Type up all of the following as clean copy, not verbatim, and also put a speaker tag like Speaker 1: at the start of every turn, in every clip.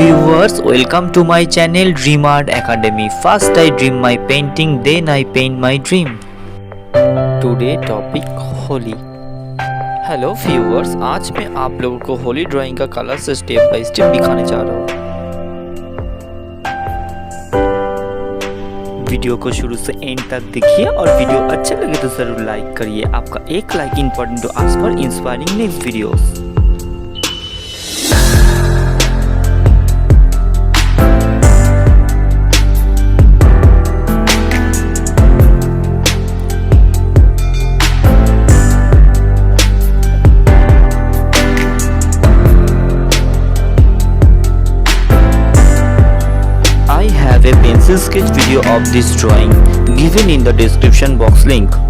Speaker 1: viewers, welcome to my channel Dream Art Academy. First I dream my painting, then I paint my dream. Today topic Holi. Hello viewers, आज मैं आप लोगों को Holi drawing का colour से step by step दिखाने जा रहा हूँ. वीडियो को शुरू से एंड तक देखिए और वीडियो अच्छा लगे तो जरूर लाइक करिए. आपका एक like important to us for inspiring next videos. A pencil sketch video of this drawing given in the description box link.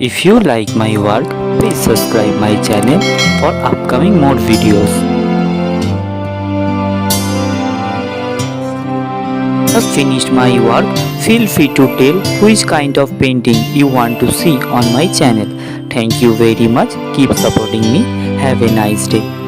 Speaker 1: If you like my work, please subscribe my channel for upcoming more videos. Have finished my work, feel free to tell which kind of painting you want to see on my channel. Thank you very much. Keep supporting me. Have a nice day.